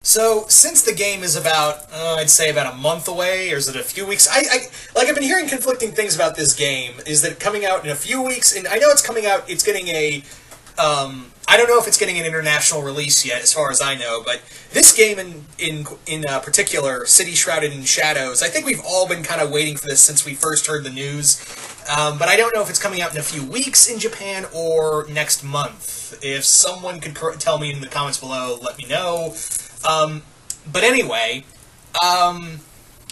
So, since the game is about, I'd say about a month away, or is it a few weeks? I've been hearing conflicting things about this game. Is that coming out in a few weeks? And I know it's coming out. It's getting a. I don't know if it's getting an international release yet, as far as I know. But this game, in particular, City Shrouded in Shadows, I think we've all been kind of waiting for this since we first heard the news. But I don't know if it's coming out in a few weeks in Japan or next month. If someone could tell me in the comments below, let me know. But anyway,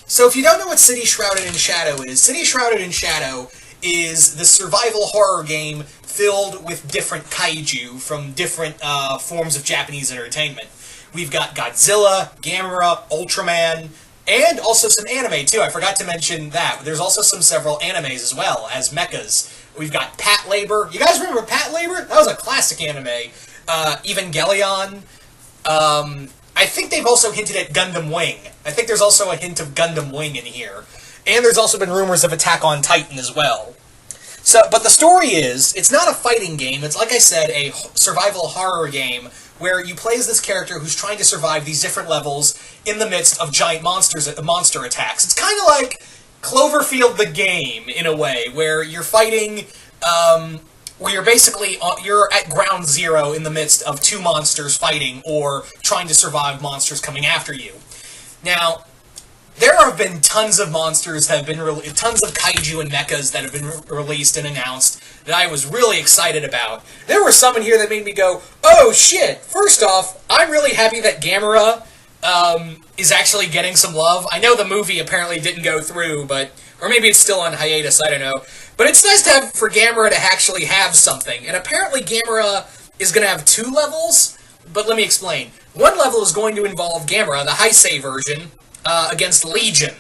so if you don't know what City Shrouded in Shadow is, City Shrouded in Shadow is the survival horror game filled with different kaiju from different forms of Japanese entertainment. We've got Godzilla, Gamera, Ultraman, and also some anime too. I forgot to mention that. There's also several animes as well as mechas. We've got Pat Labor. You guys remember Pat Labor? That was a classic anime. Evangelion. I think they've also hinted at Gundam Wing. I think there's also a hint of Gundam Wing in here. And there's also been rumors of Attack on Titan as well. So, but the story is, it's not a fighting game. It's, like I said, a survival horror game where you play as this character who's trying to survive these different levels in the midst of giant monster attacks. It's kind of like Cloverfield the game, in a way, where you're fighting... where you're basically you're at ground zero in the midst of two monsters fighting or trying to survive monsters coming after you. Now, there have been tons of monsters that have been tons of kaiju and mechas that have been released and announced that I was really excited about. There were some in here that made me go, "Oh shit!" First off, I'm really happy that Gamera is actually getting some love. I know the movie apparently didn't go through, or maybe it's still on hiatus. I don't know. But it's nice to have for Gamera to actually have something. And apparently Gamera is going to have 2 levels. But let me explain. One level is going to involve Gamera, the Heisei version, against Legion.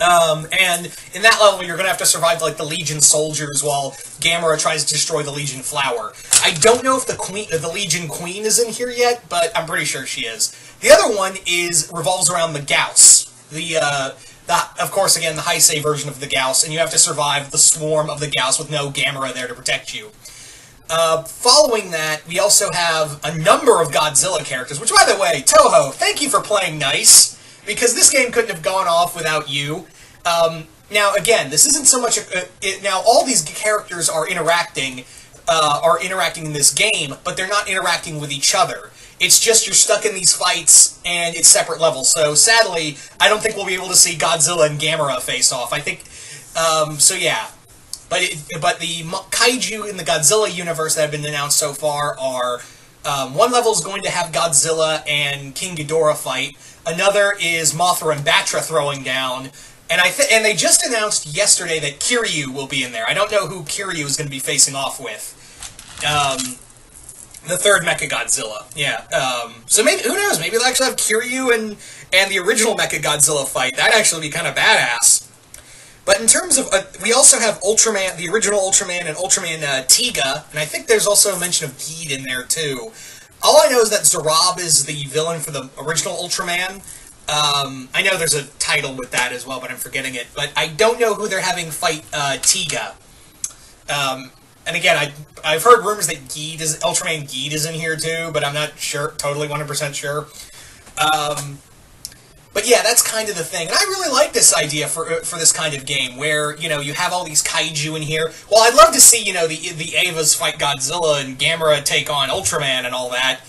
And in that level, you're going to have to survive like the Legion soldiers while Gamera tries to destroy the Legion flower. I don't know if the Legion Queen is in here yet, but I'm pretty sure she is. The other one revolves around the Gauss. Of course, again, the Heisei version of the Gauss, and you have to survive the swarm of the Gauss with no Gamera there to protect you. Following that, we also have a number of Godzilla characters, which, by the way, Toho, thank you for playing nice, because this game couldn't have gone off without you. Now, again, this isn't so much... now, all these characters are interacting in this game, but they're not interacting with each other. It's just you're stuck in these fights, and it's separate levels. So, sadly, I don't think we'll be able to see Godzilla and Gamera face off. I think, so yeah. But the kaiju in the Godzilla universe that have been announced so far are, one level is going to have Godzilla and King Ghidorah fight. Another is Mothra and Batra throwing down. And they just announced yesterday that Kiryu will be in there. I don't know who Kiryu is going to be facing off with. The third Mechagodzilla, yeah. So maybe, who knows, maybe they'll actually have Kiryu and the original Mechagodzilla fight. That'd actually be kind of badass. But in terms of, we also have Ultraman, the original Ultraman, and Ultraman Tiga, and I think there's also a mention of Geed in there too. All I know is that Zarab is the villain for the original Ultraman. I know there's a title with that as well, but I'm forgetting it. But I don't know who they're having fight Tiga. And again, I've heard rumors that Ultraman Geed is in here too, but I'm not sure, totally 100% sure. But yeah, that's kind of the thing. And I really like this idea for this kind of game, where, you know, you have all these kaiju in here. Well, I'd love to see, you know, the Evas fight Godzilla and Gamera take on Ultraman and all that.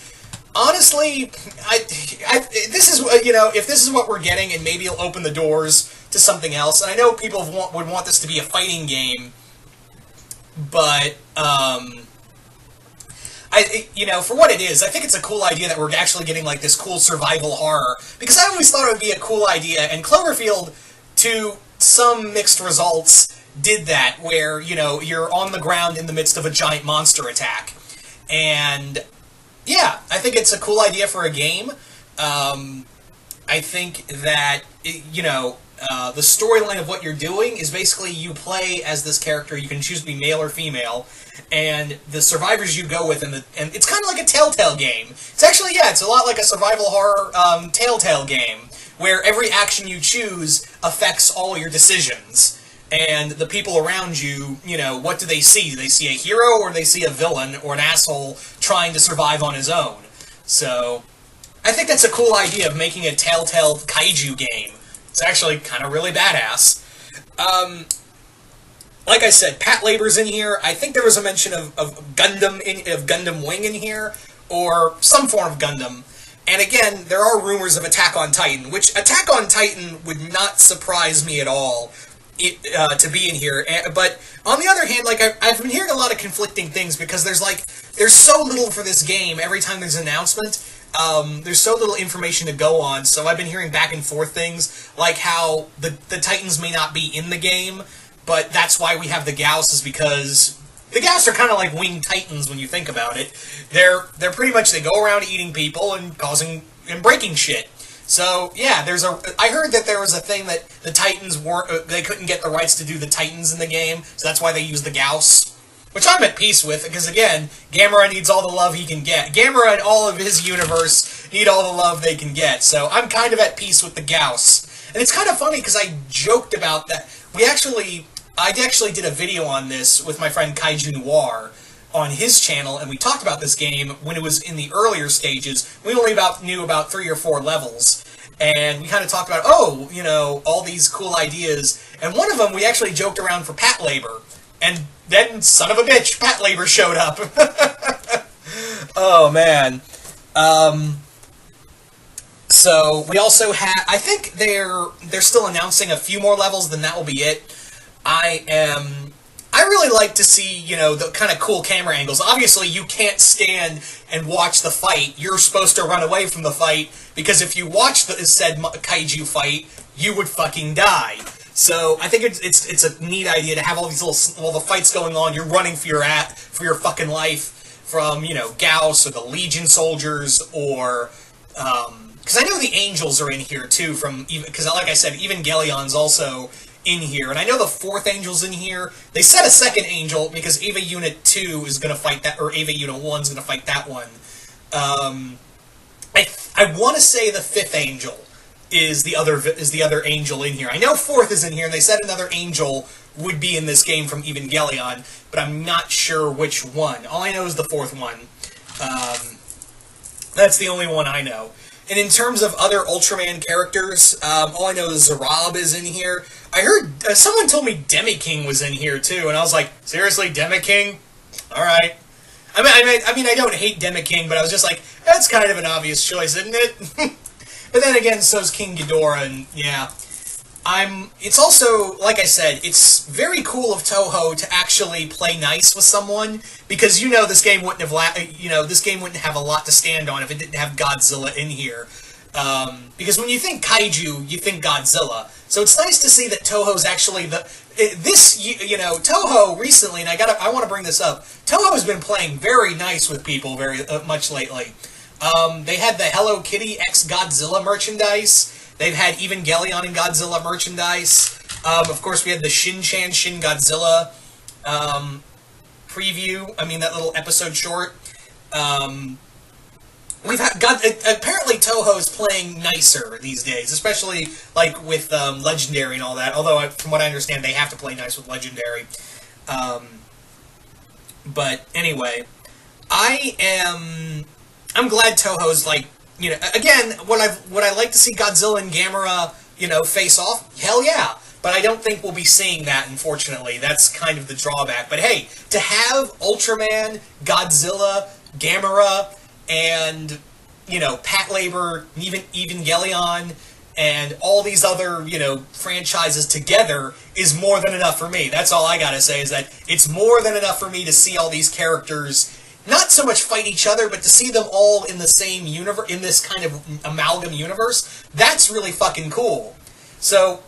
Honestly, this is, you know, if this is what we're getting, and maybe it'll open the doors to something else. And I know people would want this to be a fighting game, but, you know, for what it is, I think it's a cool idea that we're actually getting, like, this cool survival horror, because I always thought it would be a cool idea, and Cloverfield, to some mixed results, did that, where, you know, you're on the ground in the midst of a giant monster attack. And, yeah, I think it's a cool idea for a game. I think that, you know, the storyline of what you're doing is basically you play as this character. You can choose to be male or female, and the survivors you go with, and it's kind of like a Telltale game. It's actually, yeah, it's a lot like a survival horror Telltale game, where every action you choose affects all your decisions. And the people around you, you know, what do they see? Do they see a hero, or do they see a villain, or an asshole trying to survive on his own? So, I think that's a cool idea of making a Telltale kaiju game. It's actually kind of really badass. Like I said, Pat Labor's in here. I think there was a mention of Gundam Wing in here, or some form of Gundam. And again, there are rumors of Attack on Titan, which Attack on Titan would not surprise me at all to be in here. But on the other hand, like I've been hearing a lot of conflicting things because there's so little for this game every time there's an announcement. There's so little information to go on, so I've been hearing back and forth things, like how the Titans may not be in the game, but that's why we have the Gauss, is because the Gauss are kind of like winged Titans when you think about it. They're pretty much, they go around eating people and causing and breaking shit. So yeah, I heard that there was a thing that the Titans they couldn't get the rights to do the Titans in the game, so that's why they used the Gauss. Which I'm at peace with, because again, Gamera needs all the love he can get. Gamera and all of his universe need all the love they can get, so I'm kind of at peace with the Gauss. And it's kind of funny, because I joked about that. I actually did a video on this with my friend Kaiju Noir on his channel, and we talked about this game when it was in the earlier stages. We only knew about 3 or 4 levels. And we kind of talked about, all these cool ideas. And one of them, we actually joked around for Pat Labor. And then, son of a bitch, Pat Labor showed up. Oh, man. So, we also have... I think they're still announcing a few more levels, then that will be it. I really like to see, the kind of cool camera angles. Obviously, you can't stand and watch the fight. You're supposed to run away from the fight, because if you watch the said kaiju fight, you would fucking die. So I think it's a neat idea to have all these the fights going on. You're running for your fucking life from Gauss or the Legion soldiers, or because I know the Angels are in here too. Because like I said, Evangelion's also in here, and I know the 4th Angel's in here. They said a 2nd Angel because Ava Unit 2 is going to fight that, or Ava Unit 1 is going to fight that one. I want to say the 5th Angel is the other angel in here. I know 4th is in here, and they said another angel would be in this game from Evangelion, but I'm not sure which one. All I know is the 4th one. That's the only one I know. And in terms of other Ultraman characters, all I know is Zarab is in here. I heard someone told me Demi-King was in here too, and I was like, seriously, Demi-King? All right. I mean, I don't hate Demi-King, but I was just like, that's kind of an obvious choice, isn't it? But then again, so's King Ghidorah, and yeah. It's also, like I said, it's very cool of Toho to actually play nice with someone, because this game wouldn't have a lot to stand on if it didn't have Godzilla in here. Because when you think kaiju, you think Godzilla. So it's nice to see that Toho's actually Toho recently, and I want to bring this up. Toho has been playing very nice with people very much lately. They had the Hello Kitty x Godzilla merchandise. They've had Evangelion and Godzilla merchandise. Of course, we had the Shin-Chan Shin Godzilla preview. I mean, that little episode short. We've had apparently Toho is playing nicer these days, especially like with Legendary and all that. Although, from what I understand, they have to play nice with Legendary. But anyway, I'm glad Toho's like, again, would I like to see Godzilla and Gamera, face off? Hell yeah. But I don't think we'll be seeing that, unfortunately. That's kind of the drawback. But hey, to have Ultraman, Godzilla, Gamera, and, Pat Labor, even Evangelion, and all these other, franchises together is more than enough for me. That's all I gotta say, is that it's more than enough for me to see all these characters not so much fight each other, but to see them all in the same universe, in this kind of amalgam universe. That's really fucking cool. So,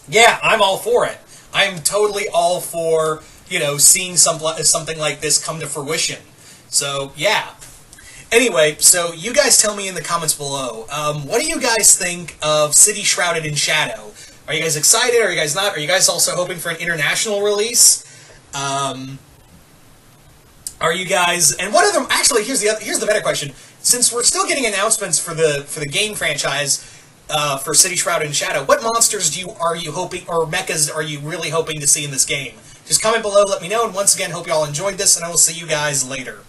yeah, I'm all for it. I'm totally all for, seeing something like this come to fruition. So, yeah. Anyway, so you guys tell me in the comments below, what do you guys think of City Shrouded in Shadow? Are you guys excited? Are you guys not? Are you guys also hoping for an international release? Are you guys, and what other, actually, here's the better question. Since we're still getting announcements for the game franchise, for City Shrouded in Shadow, what monsters are you hoping, or mechas are you really hoping to see in this game? Just comment below, let me know, and once again, hope you all enjoyed this, and I will see you guys later.